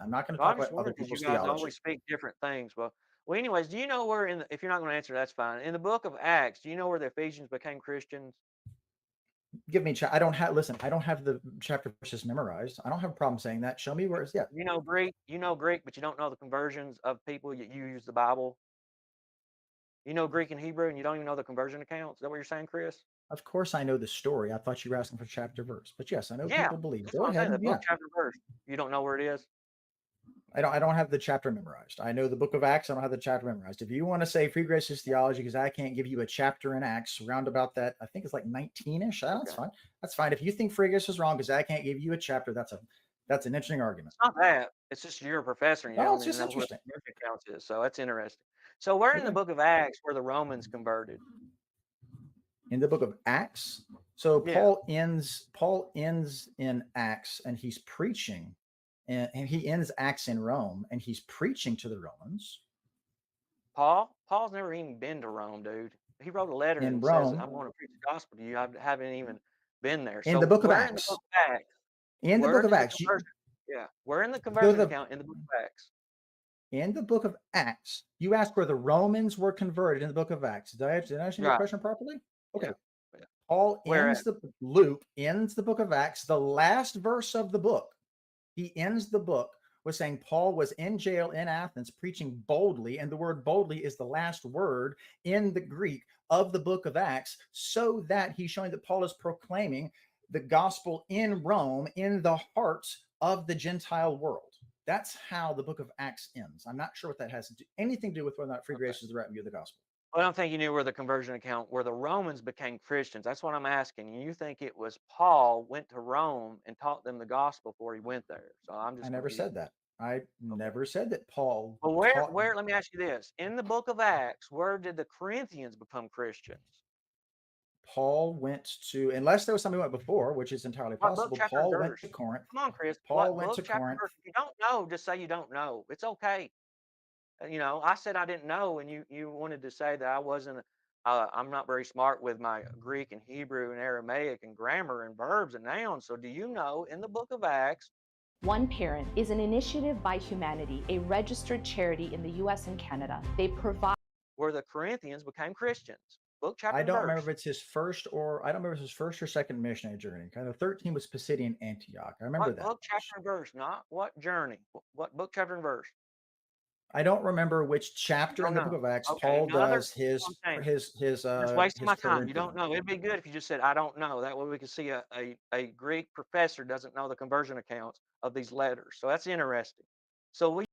I'm not going to Well, talk I'm just about other wondering because you people's guys theology. always speak different things. Well, anyways, do you know where if you're not going to answer, that's fine. In the book of Acts, do you know where the Ephesians became Christians? Give me, I don't have, listen, I don't have the chapter verses memorized. I don't have a problem saying that. Show me where it's, yeah, You know Greek, but you don't know the conversions of people. You use the Bible. You know Greek and Hebrew, and you don't even know the conversion accounts. Is that what you're saying, Chris? of course I know the story. I thought you were asking for chapter verse, but yes, I know Yeah, people believe. that's Go what I'm ahead saying. The and book, yeah. chapter, verse. You don't know where it is. I don't have the chapter memorized. I know the book of Acts. I don't have the chapter memorized. If you want to say free grace is theology, because I can't give you a chapter in Acts round about that, I think it's like 19-ish. That's Okay. fine. That's fine. If you think free grace is wrong because I can't give you a chapter, that's an interesting argument. It's not that. It's just you're a professor and you Oh, don't it's even just know who the interesting. conversion accounts is. So that's interesting. So where in the Okay. book of Acts were the Romans converted? In the book of Acts, so Yeah. Paul ends in Acts and he's preaching, and he ends Acts in Rome and he's preaching to the Romans Paul's never even been to Rome, dude. He wrote a letter in and says, Rome "I'm going to preach the gospel to you." I haven't even been there. in the So book of where in the Acts. book of Acts, In the where book of did the Acts, conversion? Yeah, where in the so conversion the account in the book of Acts? in the book of Acts, you asked where the Romans were converted in the book of Acts. Did I understand your Right. question properly? Yeah. Okay. Yeah. Paul Where ends at? the Luke ends the book of Acts, the last verse of the book. He ends the book with saying Paul was in jail in Athens preaching boldly, and the word boldly is the last word in the Greek of the book of Acts, so that he's showing that Paul is proclaiming the gospel in Rome, in the hearts of the Gentile world. That's how the book of Acts ends. I'm not sure what that has to do, anything to do with whether or not free Okay. grace is the right view of the gospel. Well, I don't think you knew where the conversion account where the Romans became Christians. That's what I'm asking. You think it was Paul went to Rome and taught them the gospel before he went there. So I'm I just never said confused. that. I Okay. never said that Paul Well, taught. let me ask you this. In the book of Acts, where did the Corinthians become Christians? Paul went to, unless there was something went before, which is entirely What book, possible. chapter, and Paul went to verse? Corinth. Come on, Chris. Paul What went book, to chapter, and Corinth. verse? If you don't know, just say you don't know. It's okay. I said I didn't know, and you wanted to say that I wasn't. I'm not very smart with my Greek and Hebrew and Aramaic and grammar and verbs and nouns. So, do you know in the book of Acts One Parent is an initiative by Humanity, a registered charity in the US and Canada. They provide where the Corinthians became Christians? Book, chapter, I and don't remember verse. if it's his first or I don't remember if it's his first or second missionary journey. Kind of 13 was Pisidian Antioch. I remember What that book, chapter, much. and verse? Not what journey. What book, chapter, and verse? I don't remember which You chapter in don't the book know. of Acts Okay, Paul another. does I'm saying. Just wasting his my time. You don't Corinthian. know. It'd be good if you just said, I don't know. That way we could see a Greek professor doesn't know the conversion accounts of these letters. So that's interesting. So we